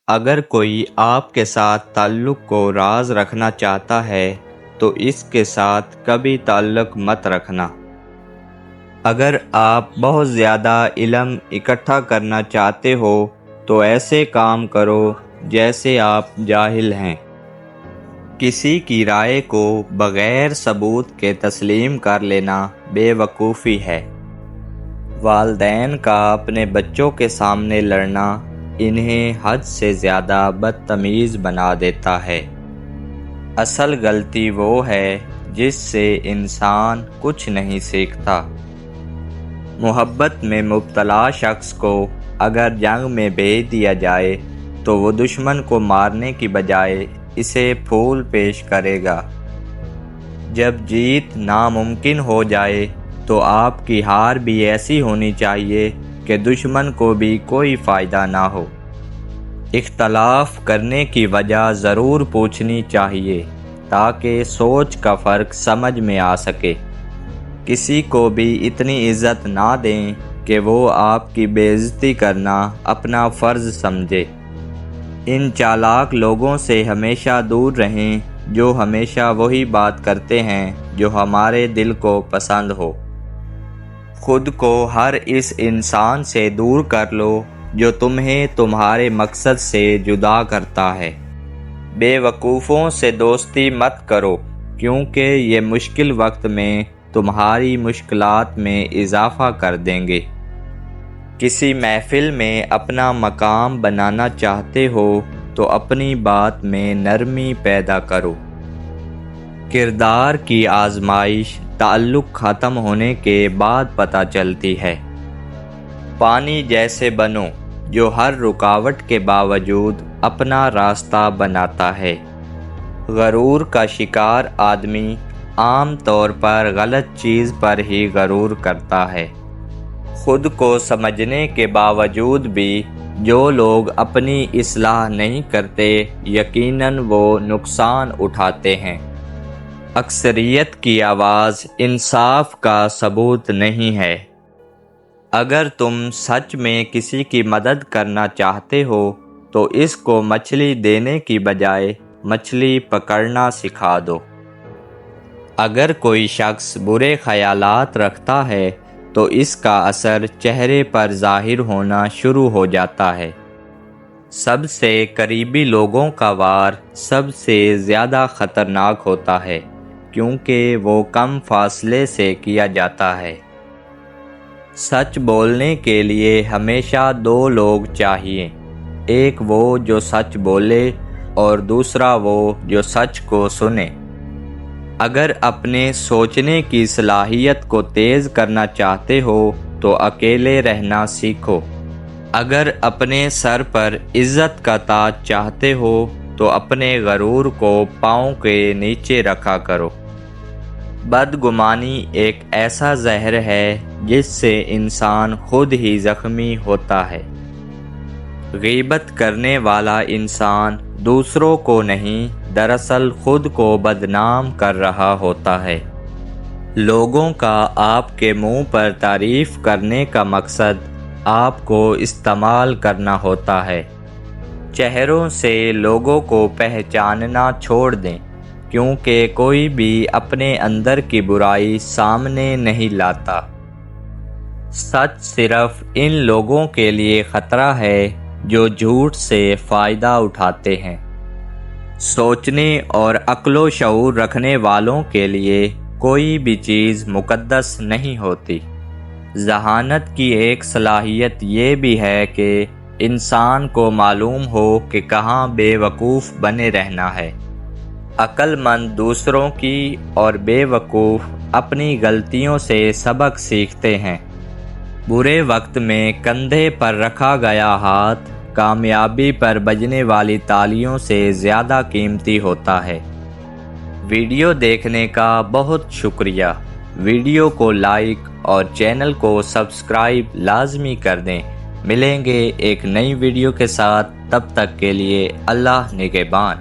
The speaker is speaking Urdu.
اگر کوئی آپ کے ساتھ تعلق کو راز رکھنا چاہتا ہے تو اس کے ساتھ کبھی تعلق مت رکھنا۔ اگر آپ بہت زیادہ علم اکٹھا کرنا چاہتے ہو تو ایسے کام کرو جیسے آپ جاہل ہیں۔ کسی کی رائے کو بغیر ثبوت کے تسلیم کر لینا بے وقوفی ہے۔ والدین کا اپنے بچوں کے سامنے لڑنا انہیں حد سے زیادہ بدتمیز بنا دیتا ہے۔ اصل غلطی وہ ہے جس سے انسان کچھ نہیں سیکھتا۔ محبت میں مبتلا شخص کو اگر جنگ میں بھیج دیا جائے تو وہ دشمن کو مارنے کی بجائے اسے پھول پیش کرے گا۔ جب جیت ناممکن ہو جائے تو آپ کی ہار بھی ایسی ہونی چاہیے کہ دشمن کو بھی کوئی فائدہ نہ ہو۔ اختلاف کرنے کی وجہ ضرور پوچھنی چاہیے تاکہ سوچ کا فرق سمجھ میں آ سکے۔ کسی کو بھی اتنی عزت نہ دیں کہ وہ آپ کی بے عزتی کرنا اپنا فرض سمجھے۔ ان چالاک لوگوں سے ہمیشہ دور رہیں جو ہمیشہ وہی بات کرتے ہیں جو ہمارے دل کو پسند ہو۔ خود کو ہر اس انسان سے دور کر لو جو تمہیں تمہارے مقصد سے جدا کرتا ہے۔ بے وقوفوں سے دوستی مت کرو کیونکہ یہ مشکل وقت میں تمہاری مشکلات میں اضافہ کر دیں گے۔ کسی محفل میں اپنا مقام بنانا چاہتے ہو تو اپنی بات میں نرمی پیدا کرو۔ کردار کی آزمائش تعلق ختم ہونے کے بعد پتہ چلتی ہے۔ پانی جیسے بنو جو ہر رکاوٹ کے باوجود اپنا راستہ بناتا ہے۔ غرور کا شکار آدمی عام طور پر غلط چیز پر ہی غرور کرتا ہے۔ خود کو سمجھنے کے باوجود بھی جو لوگ اپنی اصلاح نہیں کرتے یقیناً وہ نقصان اٹھاتے ہیں۔ اکثریت کی آواز انصاف کا ثبوت نہیں ہے۔ اگر تم سچ میں کسی کی مدد کرنا چاہتے ہو تو اس کو مچھلی دینے کی بجائے مچھلی پکڑنا سکھا دو۔ اگر کوئی شخص برے خیالات رکھتا ہے تو اس کا اثر چہرے پر ظاہر ہونا شروع ہو جاتا ہے۔ سب سے قریبی لوگوں کا وار سب سے زیادہ خطرناک ہوتا ہے کیونکہ وہ کم فاصلے سے کیا جاتا ہے۔ سچ بولنے کے لیے ہمیشہ دو لوگ چاہیے، ایک وہ جو سچ بولے اور دوسرا وہ جو سچ کو سنے۔ اگر اپنے سوچنے کی صلاحیت کو تیز کرنا چاہتے ہو تو اکیلے رہنا سیکھو۔ اگر اپنے سر پر عزت کا تاج چاہتے ہو تو اپنے غرور کو پاؤں کے نیچے رکھا کرو۔ بدگمانی ایک ایسا زہر ہے جس سے انسان خود ہی زخمی ہوتا ہے۔ غیبت کرنے والا انسان دوسروں کو نہیں دراصل خود کو بدنام کر رہا ہوتا ہے۔ لوگوں کا آپ کے منہ پر تعریف کرنے کا مقصد آپ کو استعمال کرنا ہوتا ہے۔ چہروں سے لوگوں کو پہچاننا چھوڑ دیں کیونکہ کوئی بھی اپنے اندر کی برائی سامنے نہیں لاتا۔ سچ صرف ان لوگوں کے لیے خطرہ ہے جو جھوٹ سے فائدہ اٹھاتے ہیں۔ سوچنے اور عقل و شعور رکھنے والوں کے لیے کوئی بھی چیز مقدس نہیں ہوتی۔ ذہانت کی ایک صلاحیت یہ بھی ہے کہ انسان کو معلوم ہو کہ کہاں بے وقوف بنے رہنا ہے۔ عقل مند دوسروں کی اور بے وقوف اپنی غلطیوں سے سبق سیکھتے ہیں۔ برے وقت میں کندھے پر رکھا گیا ہاتھ کامیابی پر بجنے والی تالیوں سے زیادہ قیمتی ہوتا ہے۔ ویڈیو دیکھنے کا بہت شکریہ۔ ویڈیو کو لائک اور چینل کو سبسکرائب لازمی کر دیں۔ ملیں گے ایک نئی ویڈیو کے ساتھ، تب تک کے لیے اللہ نگہبان۔